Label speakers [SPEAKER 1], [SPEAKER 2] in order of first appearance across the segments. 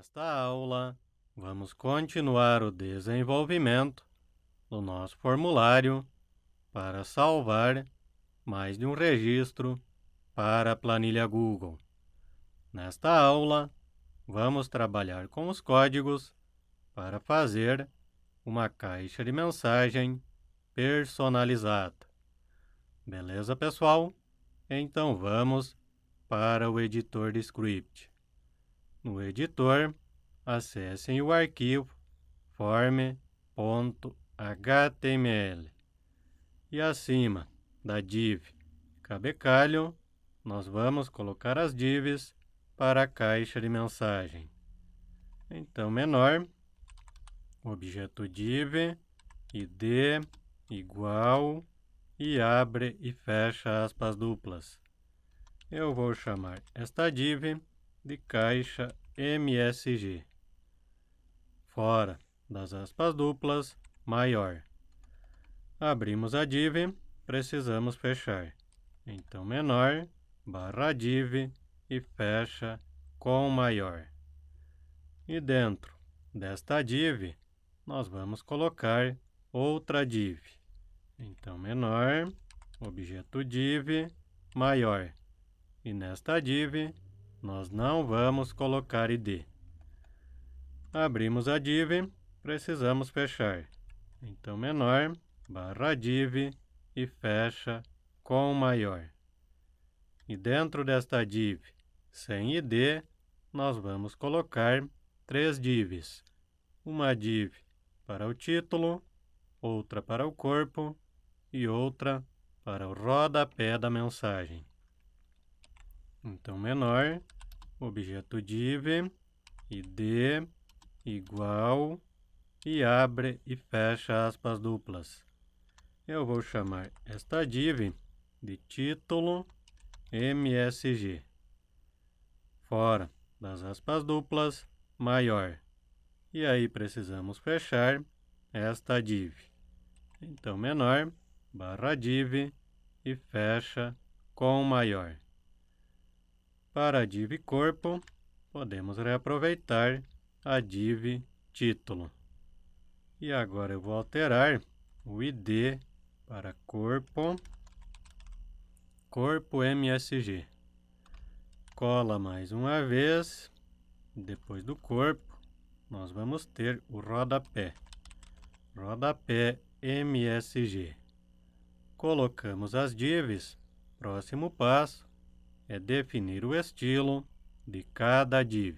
[SPEAKER 1] Nesta aula, vamos continuar o desenvolvimento do nosso formulário para salvar mais de um registro para a planilha Google. Nesta aula, vamos trabalhar com os códigos para fazer uma caixa de mensagem personalizada. Beleza, pessoal? Então vamos para o editor de script. No editor, acessem o arquivo form.html e acima da div cabecalho, nós vamos colocar as divs para a caixa de mensagem. Então, menor, objeto div, id igual e abre e fecha aspas duplas. Eu vou chamar esta div de caixa MSG. Fora das aspas duplas, maior. Abrimos a div, precisamos fechar. Então, menor, barra div e fecha com maior. E dentro desta div, nós vamos colocar outra div. Então, menor, objeto div, maior. E nesta div, nós não vamos colocar id. Abrimos a div, precisamos fechar. Então, menor, barra div e fecha com maior. E dentro desta div sem id, nós vamos colocar três divs. Uma div para o título, outra para o corpo e outra para o rodapé da mensagem. Então, menor, objeto div, id igual e abre e fecha aspas duplas. Eu vou chamar esta div de título MSG. Fora das aspas duplas, maior. E aí precisamos fechar esta div. Então, menor, barra div e fecha com maior. Para a div corpo, podemos reaproveitar a div título. E agora eu vou alterar o id para corpo MSG. Cola mais uma vez. Depois do corpo, nós vamos ter o rodapé MSG. Colocamos as divs. Próximo passo é definir o estilo de cada div.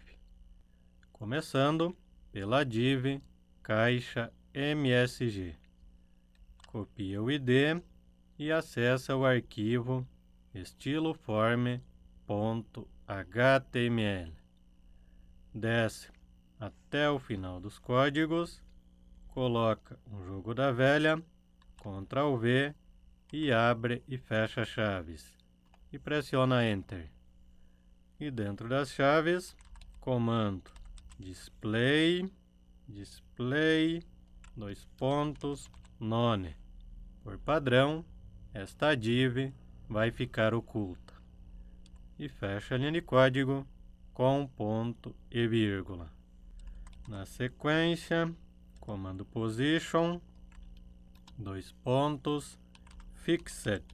[SPEAKER 1] Começando pela div caixa MSG. Copia o id e acessa o arquivo estiloform.html. Desce até o final dos códigos, coloca um jogo da velha, Ctrl V e abre e fecha chaves. E pressiona Enter. E dentro das chaves, comando display, none. Por padrão, esta div vai ficar oculta. E fecha a linha de código com ponto e vírgula. Na sequência, comando position, fixed.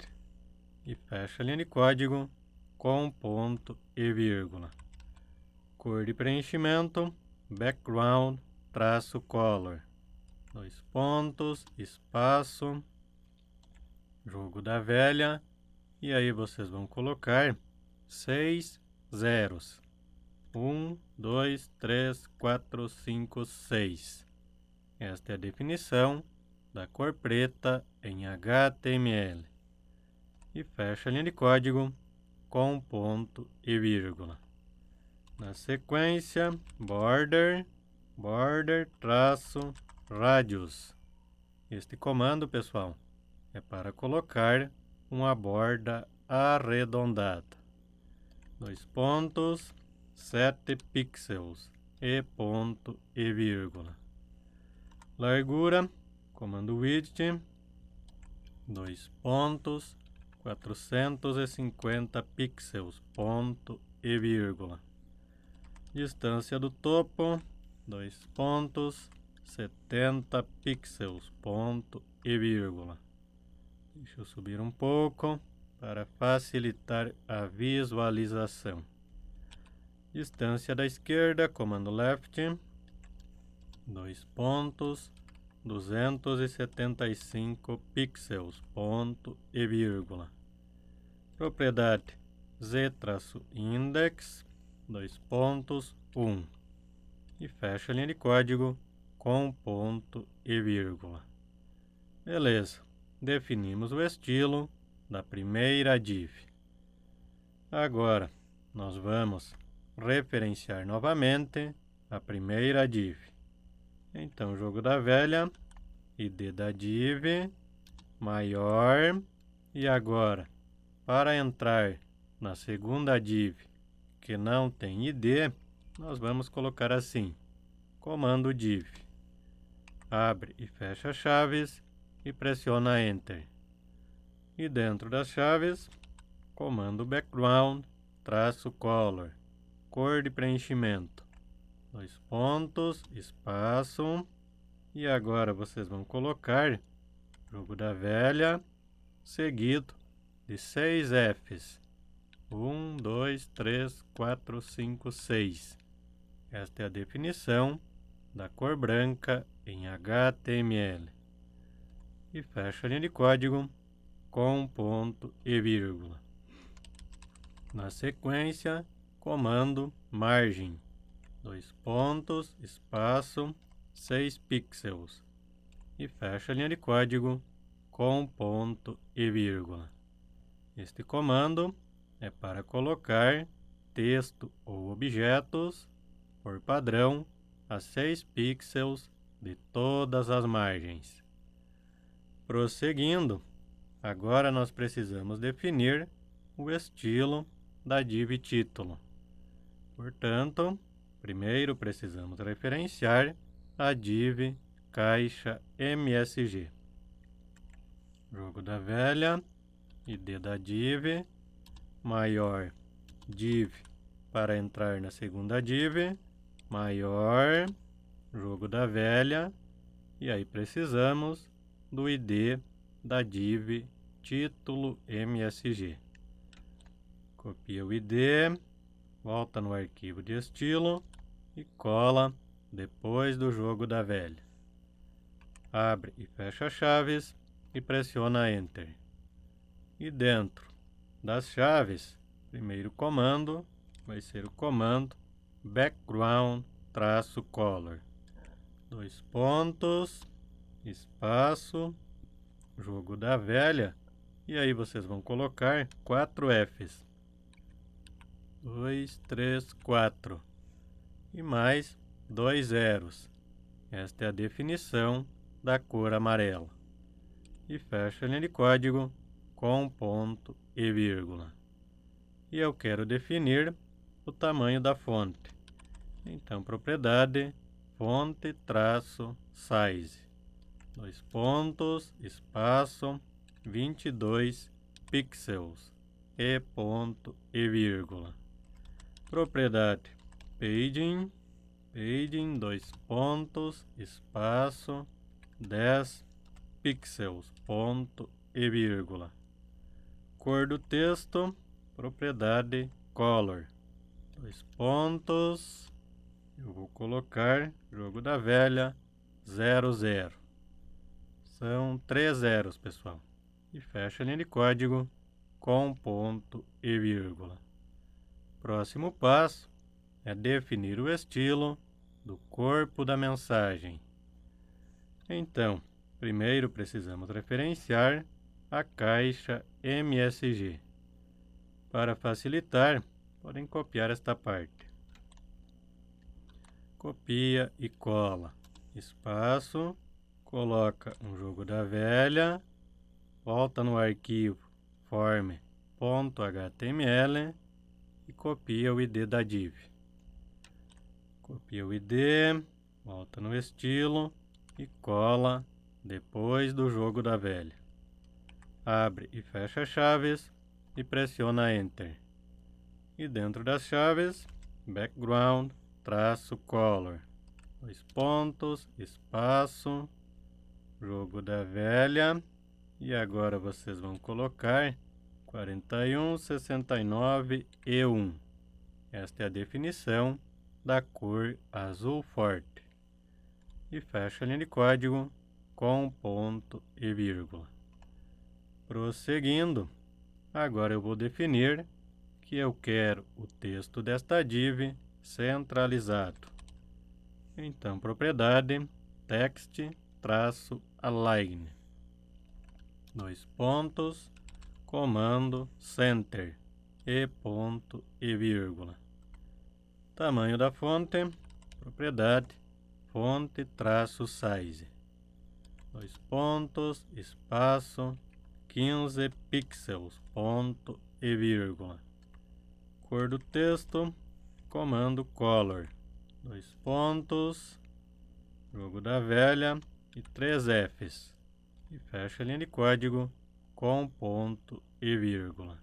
[SPEAKER 1] E fecha a linha de código com ponto e vírgula. Cor de preenchimento, background, color. Espaço, jogo da velha. E aí vocês vão colocar 6 zeros. 1, 2, 3, 4, 5, 6. Esta é a definição da cor preta em HTML. E fecha a linha de código com ponto e vírgula. Na sequência, border, radius. Este comando, pessoal, é para colocar uma borda arredondada. 7 pixels e ponto e vírgula. Largura, comando width, 450 pixels, ponto e vírgula. Distância do topo, 2 pontos, 70 pixels, ponto e vírgula. Deixa eu subir um pouco para facilitar a visualização. Distância da esquerda, comando left, 2 pontos, 275 pixels, ponto e vírgula. Propriedade z-index, 2 pontos, 1. E fecha a linha de código com ponto e vírgula. Beleza, definimos o estilo da primeira div. Agora, nós vamos referenciar novamente a primeira div. Então, jogo da velha, id da div, maior, e agora, para entrar na segunda div que não tem id, nós vamos colocar assim, comando div, abre e fecha chaves e pressiona Enter. E dentro das chaves, comando background, traço color, cor de preenchimento, 2 pontos, espaço, e agora vocês vão colocar jogo da velha, seguido de 6 Fs. 1, 2, 3, 4, 5, 6. Esta é a definição da cor branca em HTML. E fecha a linha de código com ponto e vírgula. Na sequência, comando margem, 2 pontos, espaço, 6 pixels. E fecha a linha de código com ponto e vírgula. Este comando é para colocar texto ou objetos, por padrão, a 6 pixels de todas as margens. Prosseguindo, agora nós precisamos definir o estilo da div título. Portanto, primeiro precisamos referenciar a div caixa MSG. Jogo da velha, id da div, maior div para entrar na segunda div, maior, jogo da velha, e aí precisamos do id da div título MSG. Copia o id, volta no arquivo de estilo e cola depois do jogo da velha. Abre e fecha chaves e pressiona Enter. E dentro das chaves, primeiro comando vai ser o comando background-color, 2 pontos, espaço, jogo da velha, e aí vocês vão colocar 4 Fs, 2, 3, 4, e mais 2 zeros. Esta é a definição da cor amarela. E fecha a linha de código com ponto e vírgula. E eu quero definir o tamanho da fonte. Então, propriedade, fonte, traço, size, 2 pontos, espaço, 22 pixels, e ponto e vírgula. Propriedade, padding, 2 pontos, espaço, 10 pixels, ponto e vírgula. Cor do texto, propriedade color, 2 pontos, eu vou colocar jogo da velha 00. São 3 zeros, pessoal. E fecha a linha de código com ponto e vírgula. Próximo passo é definir o estilo do corpo da mensagem. Então, primeiro precisamos referenciar a caixa MSG. Para facilitar, podem copiar esta parte. Copia e cola. Espaço, coloca um jogo da velha, volta no arquivo form.html e copia o id da div. Copia o id, volta no estilo e cola depois do jogo da velha. Abre e fecha chaves e pressiona Enter. E dentro das chaves, background, traço color, 2 pontos, espaço, jogo da velha, e agora vocês vão colocar 41, 69 e 1. Esta é a definição da cor azul forte. E fecha a linha de código com ponto e vírgula. Prosseguindo, agora eu vou definir que eu quero o texto desta div centralizado. Então, propriedade text-align, 2 pontos, comando center e ponto e vírgula. Tamanho da fonte, propriedade fonte-size, 2 pontos, espaço, 15 pixels, ponto e vírgula. Cor do texto, comando color, 2 pontos, jogo da velha e 3 Fs. E fecha a linha de código com ponto e vírgula.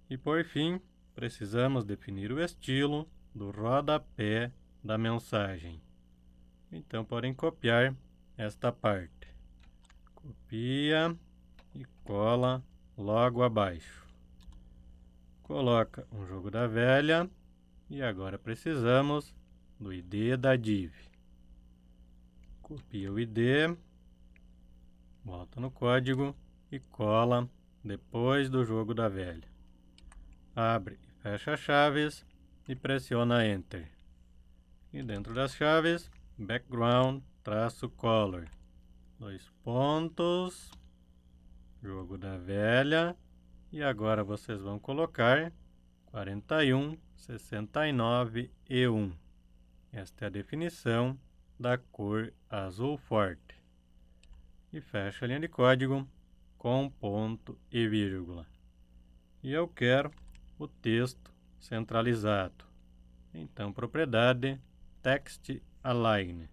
[SPEAKER 1] E por fim, precisamos definir o estilo do rodapé da mensagem. Então podem copiar esta parte. Copia e cola logo abaixo. Coloca um jogo da velha e agora precisamos do ID da div. Copia o ID, volta no código e cola depois do jogo da velha. Abre e fecha as chaves e pressiona Enter. E dentro das chaves, background-color, 2 pontos, jogo da velha, e agora vocês vão colocar 41, 69 e 1. Esta é a definição da cor azul forte. E fecha a linha de código com ponto e vírgula. E eu quero o texto centralizado. Então, propriedade text-align,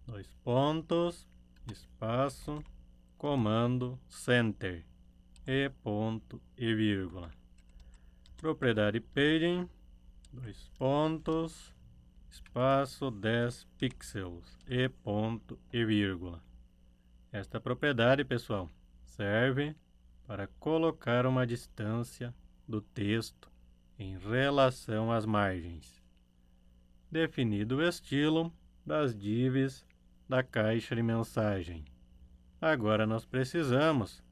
[SPEAKER 1] 2 pontos, espaço, comando center e ponto e vírgula. Propriedade padding, 2 pontos, espaço, 10 pixels e ponto e vírgula. Esta propriedade, pessoal, serve para colocar uma distância do texto em relação às margens. Definido o estilo das divs da caixa de mensagem. Agora nós precisamos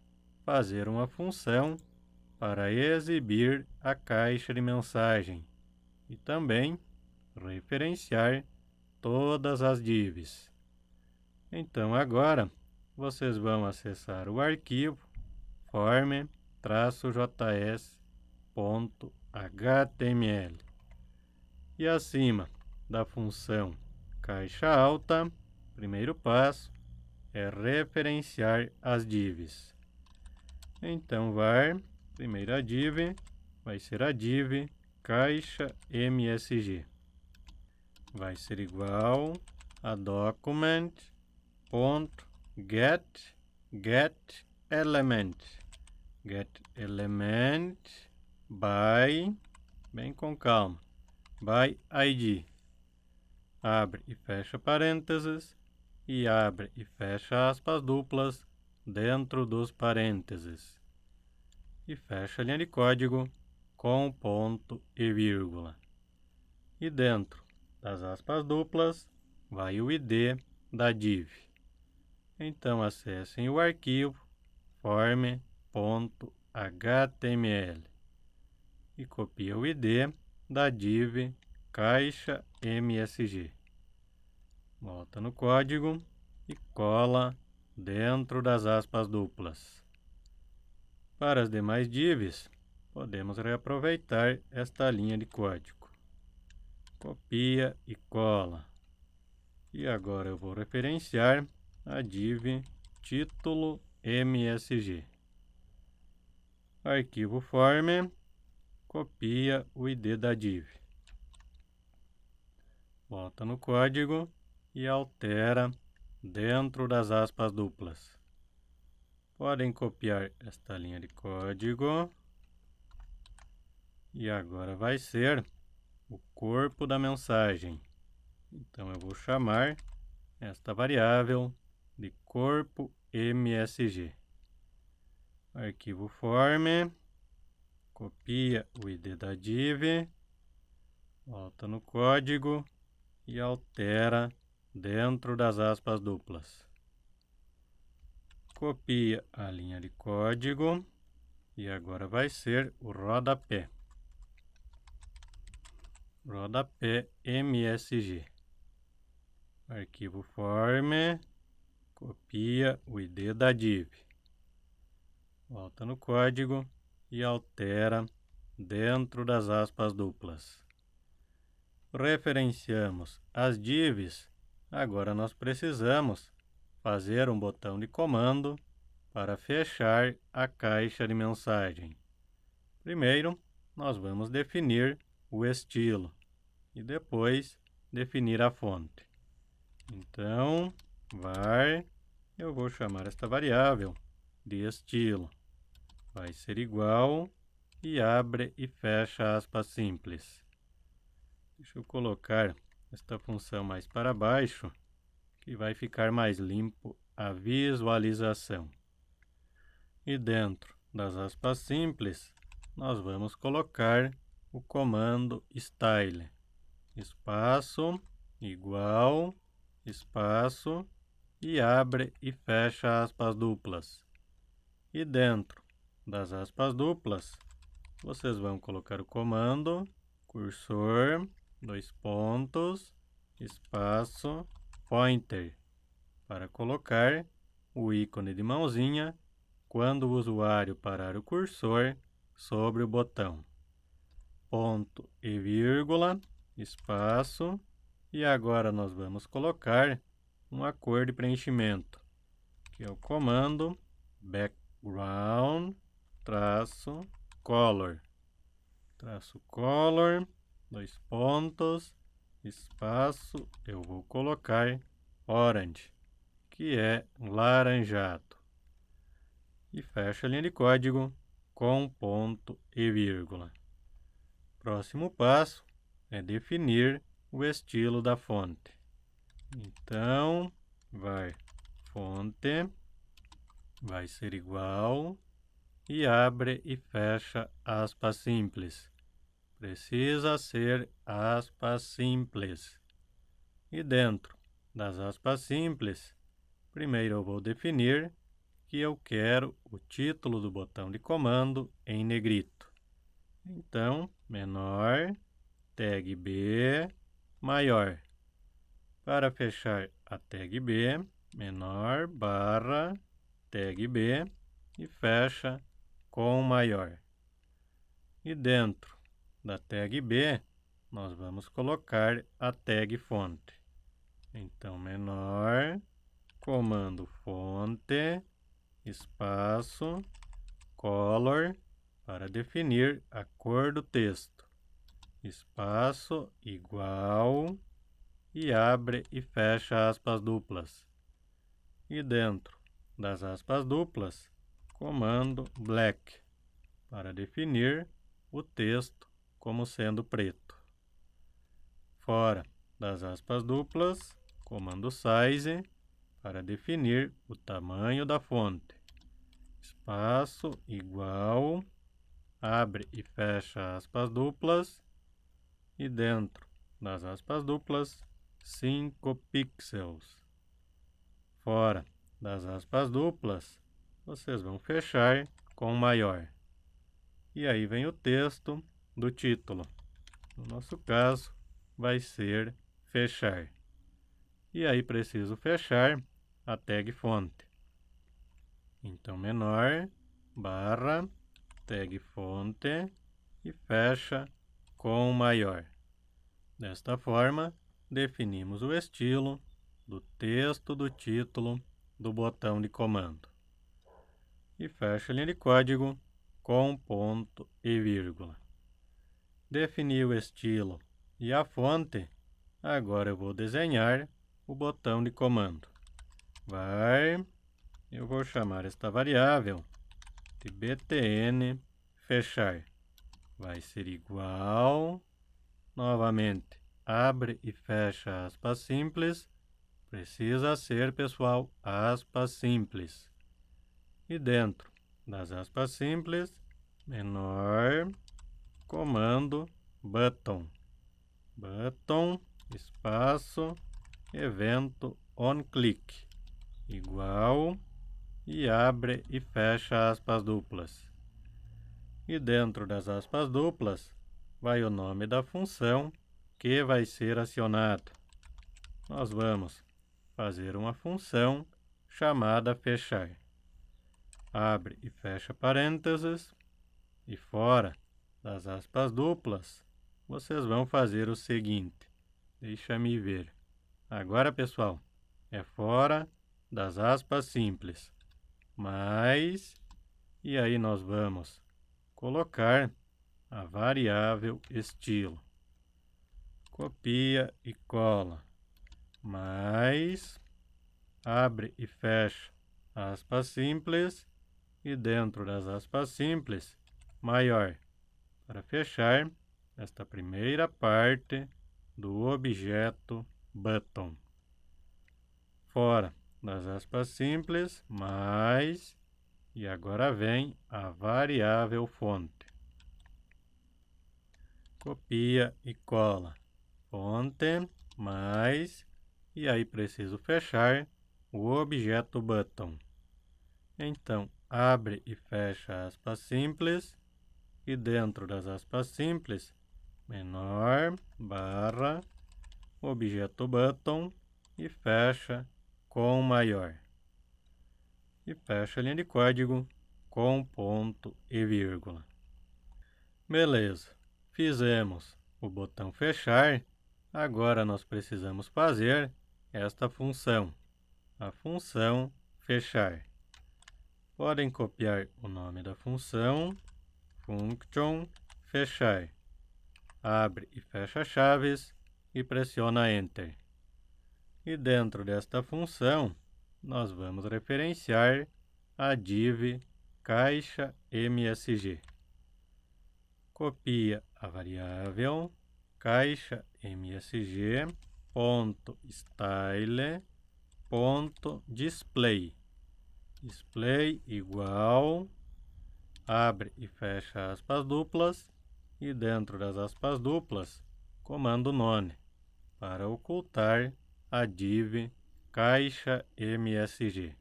[SPEAKER 1] fazer uma função para exibir a caixa de mensagem e também referenciar todas as divs. Então agora vocês vão acessar o arquivo form-js.html e acima da função caixa alta, primeiro passo é referenciar as divs. Então var, primeira div, vai ser a div caixa msg. Vai ser igual a document.get element by, bem com calma, by id. Abre e fecha parênteses e abre e fecha aspas duplas dentro dos parênteses. E fecha a linha de código com ponto e vírgula. E dentro das aspas duplas vai o ID da div. Então acessem o arquivo form.html e copia o ID da div caixa msg. Volta no código e cola dentro das aspas duplas. Para as demais divs, podemos reaproveitar esta linha de código. Copia e cola. E agora eu vou referenciar a div título msg. Arquivo form, copia o ID da div. Volta no código e altera dentro das aspas duplas. Podem copiar esta linha de código. E agora vai ser o corpo da mensagem. Então, eu vou chamar esta variável de corpo MSG. Arquivo form, copia o ID da div, volta no código e altera dentro das aspas duplas. Copia a linha de código e agora vai ser o rodapé. Rodapé MSG. Arquivo form, copia o ID da div. Volta no código e altera dentro das aspas duplas. Referenciamos as divs. Agora nós precisamos fazer um botão de comando para fechar a caixa de mensagem. Primeiro, nós vamos definir o estilo e depois definir a fonte. Então, var, eu vou chamar esta variável de estilo. Vai ser igual e abre e fecha aspas simples. Deixa eu colocar esta função mais para baixo, que vai ficar mais limpo a visualização. E dentro das aspas simples, nós vamos colocar o comando style. Espaço, igual, espaço, e abre e fecha aspas duplas. E dentro das aspas duplas, vocês vão colocar o comando cursor, dois pontos, espaço, pointer, para colocar o ícone de mãozinha quando o usuário parar o cursor sobre o botão. Ponto e vírgula, espaço, e agora nós vamos colocar uma cor de preenchimento, que é o comando background traço color, dois pontos, espaço, eu vou colocar orange, que é laranjado, e fecho a linha de código com ponto e vírgula. Próximo passo é definir o estilo da fonte. Então, fonte vai ser igual e abre e fecha aspas simples. Precisa ser aspas simples. E dentro das aspas simples, primeiro eu vou definir que eu quero o título do botão de comando em negrito. Então, menor, tag B, maior. Para fechar a tag B, menor, barra, tag B e fecha com maior. E dentro da tag B, nós vamos colocar a tag fonte. Então, menor, comando fonte, espaço, color, para definir a cor do texto. Espaço, igual, e abre e fecha aspas duplas. E dentro das aspas duplas, comando black, para definir o texto como sendo preto. Fora das aspas duplas, comando size, para definir o tamanho da fonte. Espaço, igual, abre e fecha aspas duplas, e dentro das aspas duplas, 5 pixels. Fora das aspas duplas, vocês vão fechar com maior. E aí vem o texto do título. No nosso caso, vai ser fechar. E aí preciso fechar a tag fonte. Então, menor, barra, tag fonte e fecha com maior. Desta forma, definimos o estilo do texto do título do botão de comando. E fecho a linha de código com ponto e vírgula. Defini o estilo e a fonte, agora eu vou desenhar o botão de comando. Eu vou chamar esta variável de btn fechar. Vai ser igual novamente, abre e fecha aspas simples. Precisa ser, pessoal, aspas simples. E dentro das aspas simples, menor, comando, button. Button, espaço, evento onClick, igual, e abre e fecha aspas duplas. E dentro das aspas duplas, vai o nome da função que vai ser acionada. Nós vamos fazer uma função chamada fechar. Abre e fecha parênteses, e fora das aspas duplas, vocês vão fazer o seguinte. Deixa-me ver. Agora, pessoal, é fora das aspas simples. Mas, e aí nós vamos colocar a variável estilo. Copia e cola. Mais, abre e fecha aspas simples. E dentro das aspas simples, maior. Para fechar esta primeira parte do objeto button. Fora das aspas simples, mais, e agora vem a variável fonte. Copia e cola. Fonte, mais, e aí preciso fechar o objeto button. Então, abre e fecha aspas simples, e dentro das aspas simples, menor, barra, objeto button, e fecha com maior. E fecha a linha de código com ponto e vírgula. Beleza, fizemos o botão fechar. Agora nós precisamos fazer esta função, a função fechar. Podem copiar o nome da função, function fechar. Abre e fecha chaves e pressiona Enter. E dentro desta função, nós vamos referenciar a div caixa MSG. Copia a variável caixa MSG ponto style ponto display. Display igual, abre e fecha aspas duplas, e dentro das aspas duplas, comando none, para ocultar a div caixa MSG.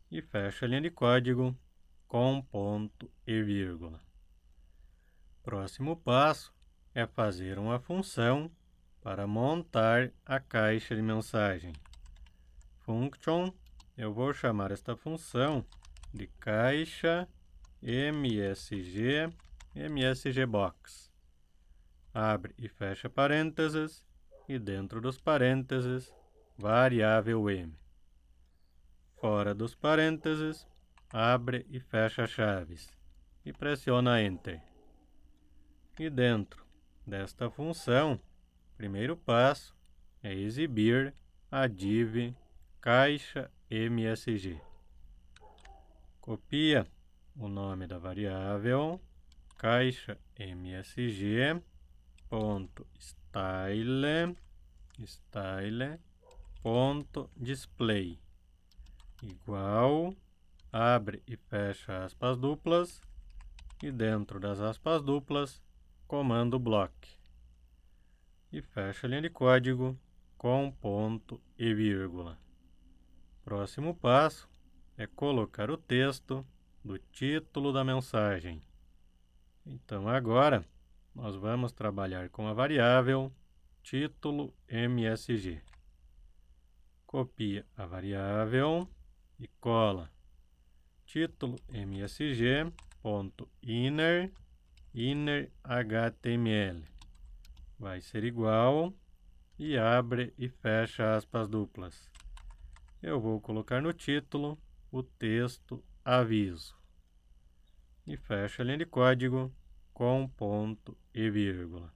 [SPEAKER 1] E fecha a linha de código com ponto e vírgula. Próximo passo é fazer uma função para montar a caixa de mensagem. Function, eu vou chamar esta função de caixa MSGBox. Abre e fecha parênteses, e dentro dos parênteses, variável m. Fora dos parênteses, abre e fecha chaves, e pressiona Enter. E dentro desta função, primeiro passo é exibir a div caixa MSG. Copia o nome da variável caixa MSG ponto style ponto display igual, abre e fecha aspas duplas, e dentro das aspas duplas, comando block, e fecha a linha de código com ponto e vírgula. Próximo passo é colocar o texto do título da mensagem. Então agora nós vamos trabalhar com a variável título MSG. Copia a variável e cola título MSG ponto inner HTML. Vai ser igual, e abre e fecha aspas duplas. Eu vou colocar no título o texto aviso. E fecha a linha de código com ponto e vírgula.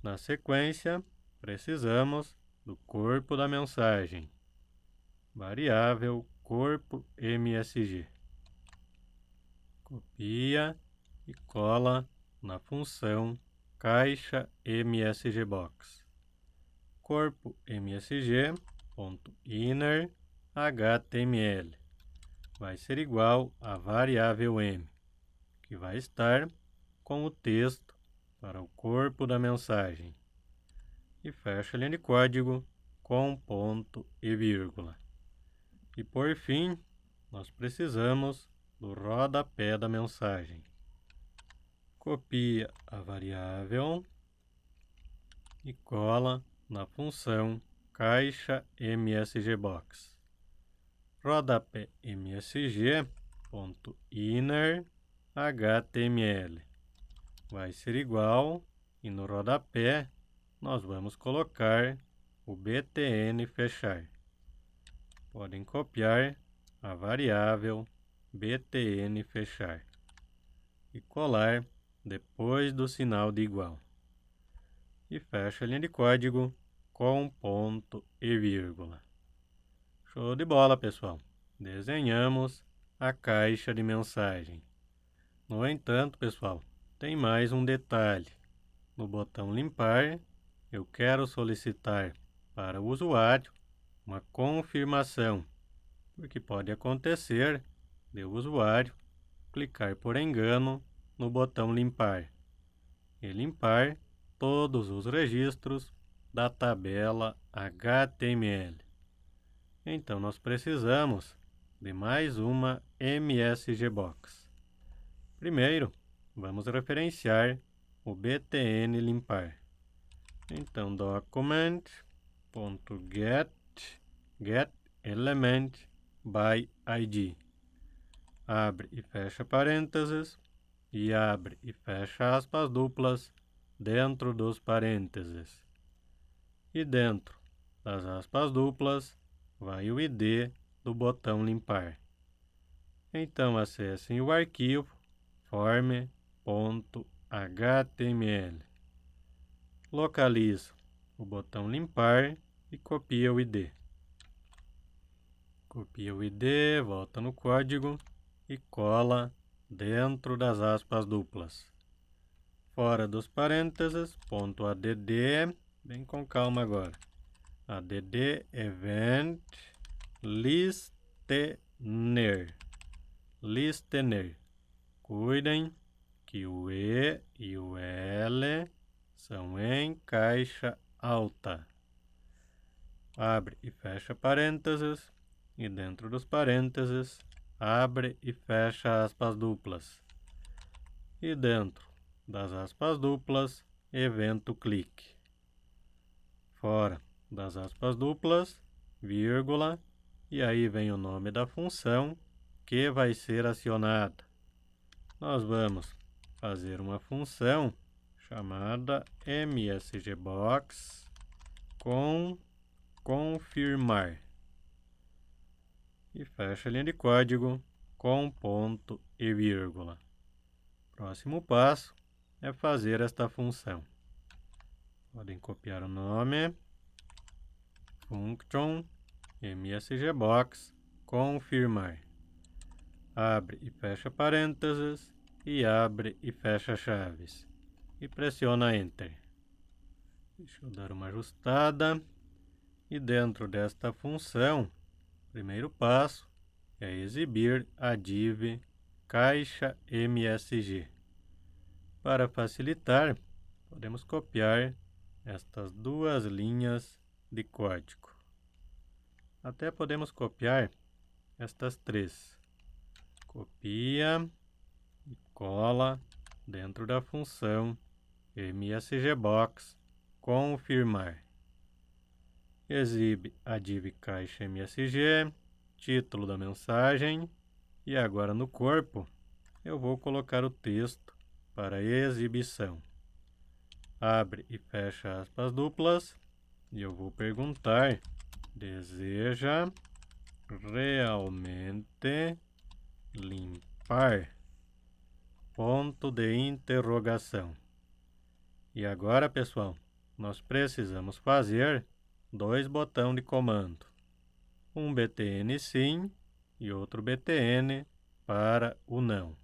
[SPEAKER 1] Na sequência, precisamos do corpo da mensagem. Variável corpo MSG. Copia e cola na função caixa msgbox. Corpo msg.inner html vai ser igual à variável m, que vai estar com o texto para o corpo da mensagem. E fecha a linha de código com ponto e vírgula. E por fim, nós precisamos do rodapé da mensagem. Copia a variável e cola na função caixa msgbox. Rodapé msg.inner html vai ser igual, e no rodapé nós vamos colocar o btn fechar. Podem copiar a variável btn fechar e colar depois do sinal de igual. E fecha a linha de código com ponto e vírgula. Show de bola, pessoal! Desenhamos a caixa de mensagem. No entanto, pessoal, tem mais um detalhe. No botão limpar, eu quero solicitar para o usuário uma confirmação, porque pode acontecer de o usuário clicar por engano no botão limpar e limpar todos os registros da tabela HTML. Então, nós precisamos de mais uma MSGbox. Primeiro, vamos referenciar o btn limpar. Então, document.get element by id. Abre e fecha parênteses e abre e fecha aspas duplas dentro dos parênteses. E dentro das aspas duplas vai o ID do botão limpar. Então, acessem o arquivo form.html. Localizo o botão limpar e copia o ID. Copia o ID, volta no código e cola dentro das aspas duplas. Fora dos parênteses, ponto .add, bem com calma agora. Add event listener. Cuidem que o E e o L são em caixa alta. Abre e fecha parênteses e dentro dos parênteses abre e fecha aspas duplas. E dentro das aspas duplas, evento clique. Fora das aspas duplas, vírgula, e aí vem o nome da função que vai ser acionada. Nós vamos fazer uma função chamada msgbox com confirmar. E fecha a linha de código com ponto e vírgula. Próximo passo é fazer esta função. Podem copiar o nome, function msgbox confirmar. Abre e fecha parênteses e abre e fecha chaves. E pressiona Enter. Deixa eu dar uma ajustada. E dentro desta função, o primeiro passo é exibir a div caixa msg. Para facilitar, podemos copiar estas duas linhas de código. Até podemos copiar estas três. Copia e cola dentro da função msgbox confirmar. Exibe a div caixa msg, título da mensagem, e agora no corpo eu vou colocar o texto para exibição. Abre e fecha aspas duplas e eu vou perguntar: deseja realmente limpar? Ponto de interrogação. E agora, pessoal, nós precisamos fazer dois botões de comando. Um btn sim e outro btn para o não.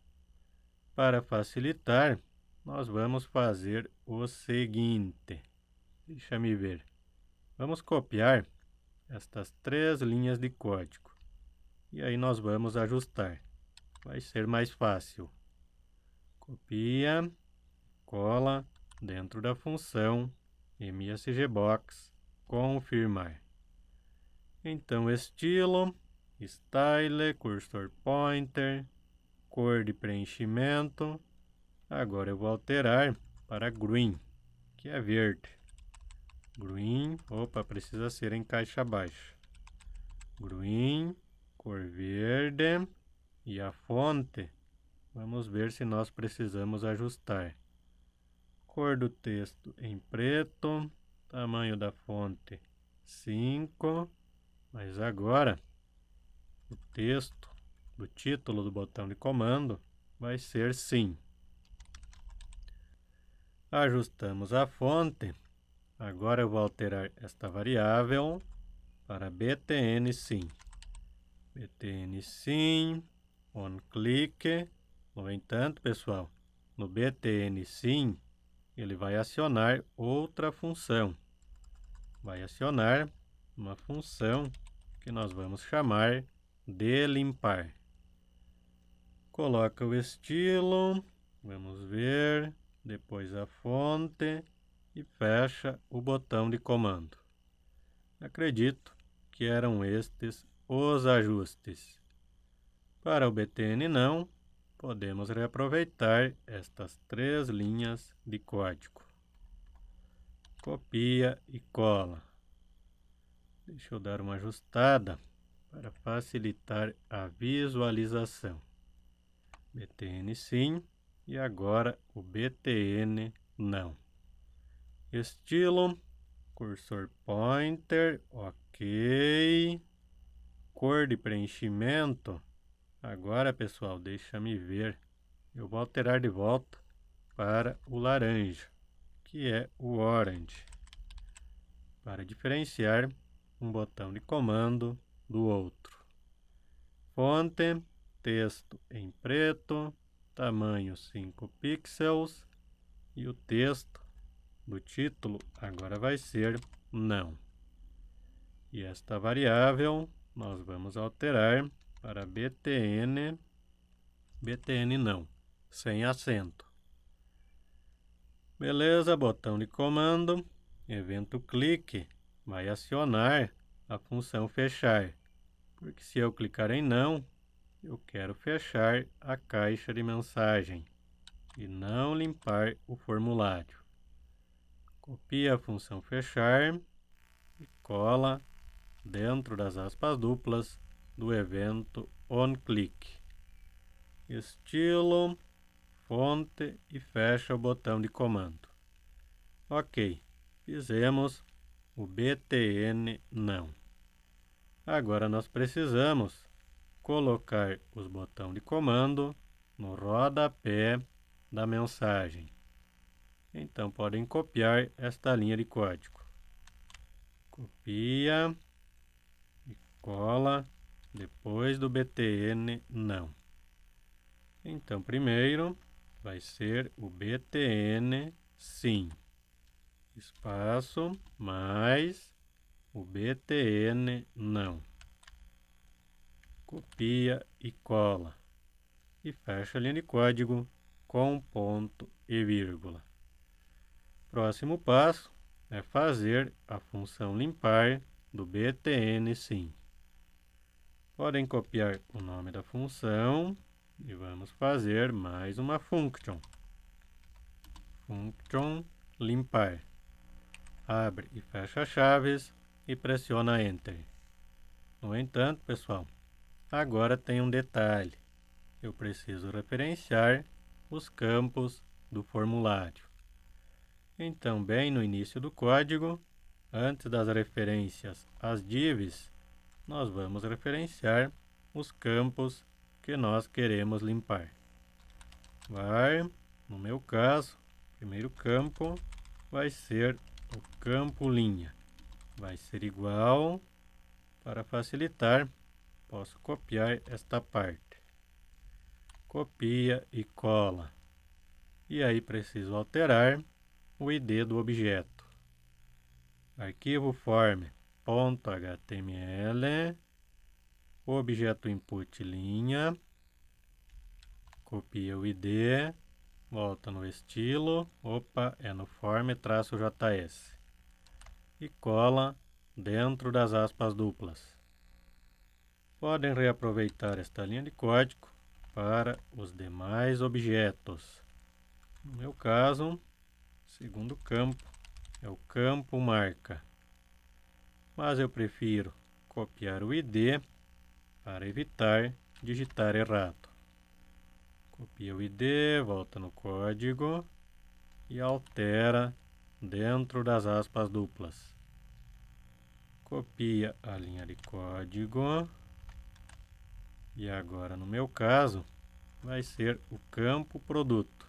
[SPEAKER 1] Para facilitar, nós vamos fazer o seguinte. Deixa-me ver. Vamos copiar estas 3 linhas de código. E aí nós vamos ajustar. Vai ser mais fácil. Copia, cola dentro da função MSGBox confirmar. Então, estilo, style, cursor pointer, cor de preenchimento. Agora eu vou alterar para green, que é verde. Green, opa, precisa ser em caixa baixa. Green, cor verde. E a fonte, vamos ver se nós precisamos ajustar. Cor do texto em preto, tamanho da fonte 5, mas agora o texto do título do botão de comando vai ser sim. Ajustamos a fonte, agora eu vou alterar esta variável para btn sim. btn sim, onClick. No entanto, pessoal, no btn sim, ele vai acionar outra função. Vai acionar uma função que nós vamos chamar de limpar. Coloca o estilo, vamos ver, depois a fonte e fecha o botão de comando. Acredito que eram estes os ajustes. Para o btn não, podemos reaproveitar estas 3 linhas de código. Copia e cola. Deixa eu dar uma ajustada para facilitar a visualização. btn sim e agora o btn não. Estilo, cursor pointer, ok. Cor de preenchimento. Agora, pessoal, deixa-me ver. Eu vou alterar de volta para o laranja, que é o orange, para diferenciar um botão de comando do outro. Fonte, texto em preto, tamanho 5 pixels e o texto do título agora vai ser não. E esta variável nós vamos alterar para btn não, sem acento. Beleza, botão de comando, evento clique, vai acionar a função fechar, porque se eu clicar em não, eu quero fechar a caixa de mensagem e não limpar o formulário. Copia a função fechar e cola dentro das aspas duplas do evento onClick. Estilo, fonte e fecha o botão de comando. Ok, fizemos o btn não. Agora nós precisamos colocar os botões de comando no rodapé da mensagem. Então podem copiar esta linha de código. Copia e cola depois do btn não. Então primeiro vai ser o btn sim, espaço mais o btn não. Copia e cola e fecha a linha de código com ponto e vírgula. Próximo passo é fazer a função limpar do btn sim. Podem copiar o nome da função e vamos fazer mais uma function. Function limpar. Abre e fecha chaves e pressiona Enter. No entanto, pessoal, agora tem um detalhe. Eu preciso referenciar os campos do formulário. Então, bem no início do código, antes das referências às divs, nós vamos referenciar os campos que nós queremos limpar. Var, no meu caso, o primeiro campo vai ser o campo linha. Vai ser igual, para facilitar, posso copiar esta parte. Copia e cola. E aí preciso alterar o ID do objeto. Arquivo form.html, objeto input linha, copia o ID, volta no estilo, é no form-js, e cola dentro das aspas duplas. Podem reaproveitar esta linha de código para os demais objetos. No meu caso, segundo campo é o campo marca, mas eu prefiro copiar o ID para evitar digitar errado. Copia o ID, volta no código e altera dentro das aspas duplas. Copia a linha de código e agora no meu caso vai ser o campo produto.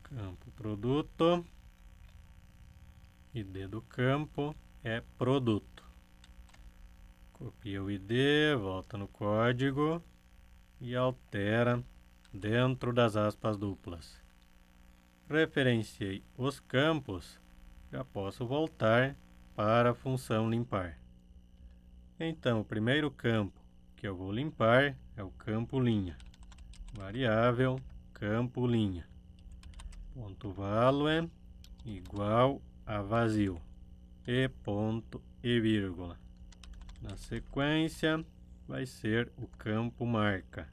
[SPEAKER 1] Campo produto, ID do campo é produto. Copia o ID, volta no código e altera dentro das aspas duplas. Referenciei os campos, já posso voltar para a função limpar. Então, o primeiro campo que eu vou limpar é o campo linha. Variável campo linha. Ponto value igual a vazio. E ponto e vírgula. Na sequência, vai ser o campo marca.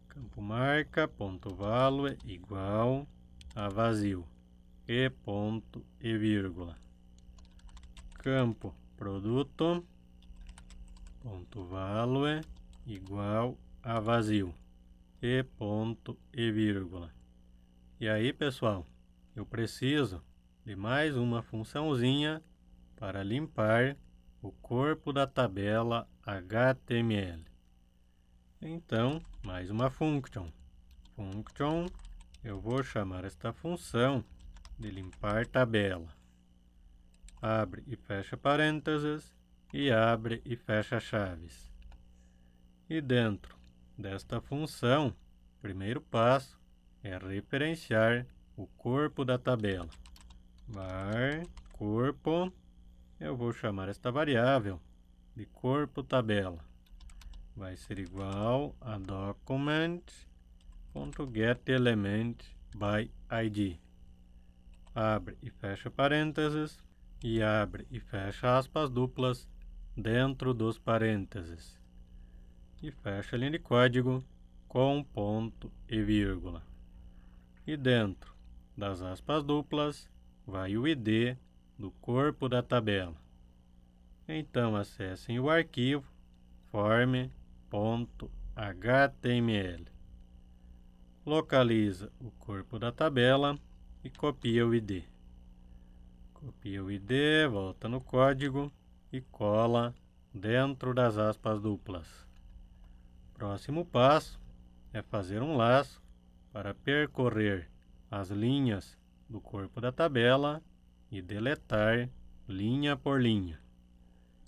[SPEAKER 1] Campo marca, ponto value igual a vazio. E ponto e vírgula. Campo produto, ponto value igual a vazio. E ponto e vírgula. E aí, pessoal, eu preciso de mais uma funçãozinha para limpar o corpo da tabela HTML. Então, mais uma function. Function, eu vou chamar esta função de limpar tabela. Abre e fecha parênteses e abre e fecha chaves. E dentro desta função, o primeiro passo é referenciar o corpo da tabela. Var corpo, eu vou chamar esta variável de corpo tabela. Vai ser igual a document.getElementById. Abre e fecha parênteses e abre e fecha aspas duplas dentro dos parênteses. E fecha a linha de código com ponto e vírgula. E dentro das aspas duplas vai o ID do corpo da tabela. Então acessem o arquivo form.html. Localiza o corpo da tabela e copia o ID. Copia o ID, volta no código e cola dentro das aspas duplas. Próximo passo é fazer um laço para percorrer as linhas do corpo da tabela e deletar linha por linha.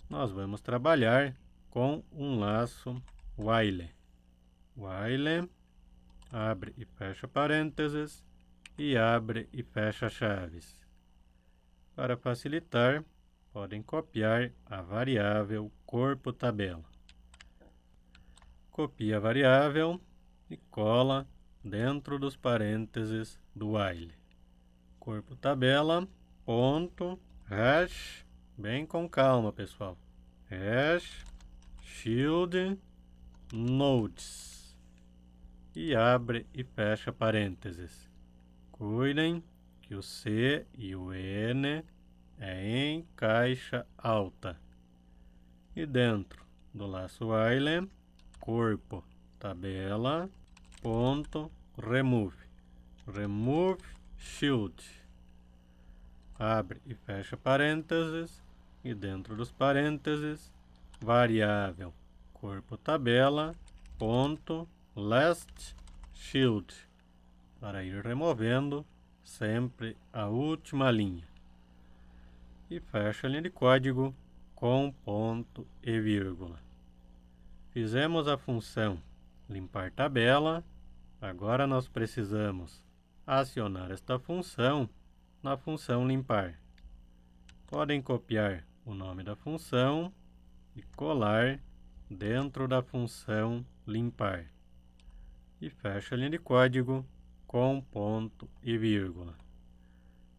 [SPEAKER 1] Nós vamos trabalhar com um laço while. While, abre e fecha parênteses e abre e fecha chaves. Para facilitar, podem copiar a variável corpo tabela. Copia a variável e cola dentro dos parênteses do while. Corpo tabela, ponto, hash, bem com calma, pessoal. Hash, shield, nodes. E abre e fecha parênteses. Cuidem que o C e o N é em caixa alta. E dentro do laço while, corpo tabela, ponto, remove. Remove shield. Abre e fecha parênteses e dentro dos parênteses, variável corpo tabela, ponto, last shield, para ir removendo sempre a última linha. E fecha a linha de código com ponto e vírgula. Fizemos a função limpar tabela. Agora nós precisamos acionar esta função na função limpar. Podem copiar o nome da função e colar dentro da função limpar. E fecha a linha de código com ponto e vírgula.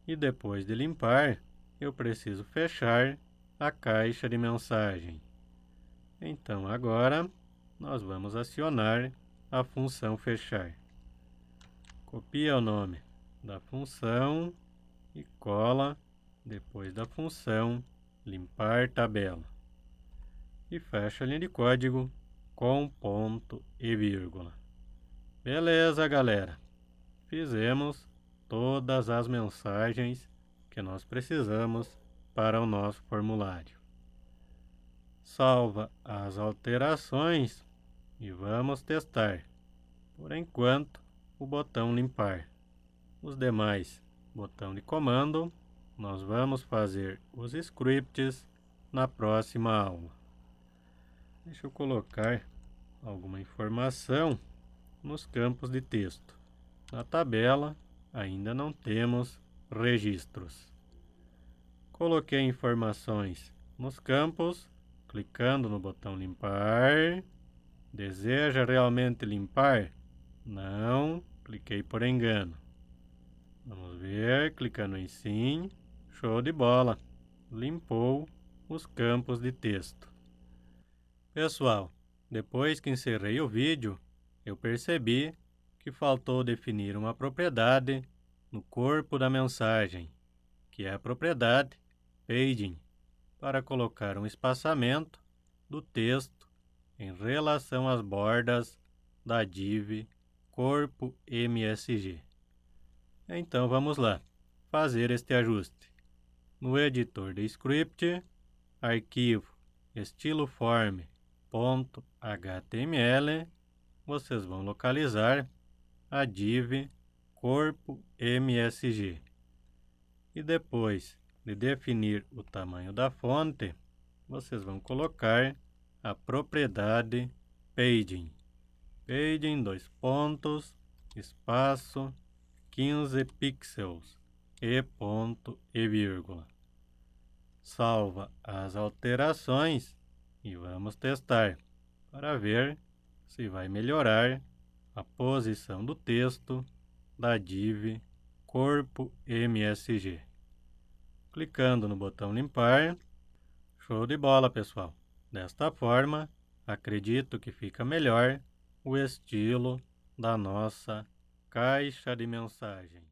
[SPEAKER 1] E depois de limpar, eu preciso fechar a caixa de mensagem. Então agora nós vamos acionar a função fechar. Copia o nome da função e cola depois da função limpar tabela. E fecha a linha de código com ponto e vírgula. Beleza, galera. Fizemos todas as mensagens que nós precisamos para o nosso formulário. Salva as alterações e vamos testar. Por enquanto, o botão limpar. Os demais botão de comando, nós vamos fazer os scripts na próxima aula. Deixa eu colocar alguma informação nos campos de texto. Na tabela, ainda não temos registros. Coloquei informações nos campos, clicando no botão limpar. Deseja realmente limpar? Não, cliquei por engano. Vamos ver, clicando em sim. Show de bola! Limpou os campos de texto. Pessoal, depois que encerrei o vídeo, eu percebi que faltou definir uma propriedade no corpo da mensagem, que é a propriedade Padding, para colocar um espaçamento do texto em relação às bordas da div corpo MSG. Então vamos lá, fazer este ajuste. No editor de script, arquivo estiloform.html, vocês vão localizar a div corpo MSG. E depois de definir o tamanho da fonte, vocês vão colocar a propriedade Padding. Padding, dois pontos, espaço, 15 pixels e ponto e vírgula. Salva as alterações e vamos testar para ver se vai melhorar a posição do texto da div corpo MSG. Clicando no botão limpar. Show de bola, pessoal! Desta forma, acredito que fica melhor o estilo da nossa caixa de mensagem.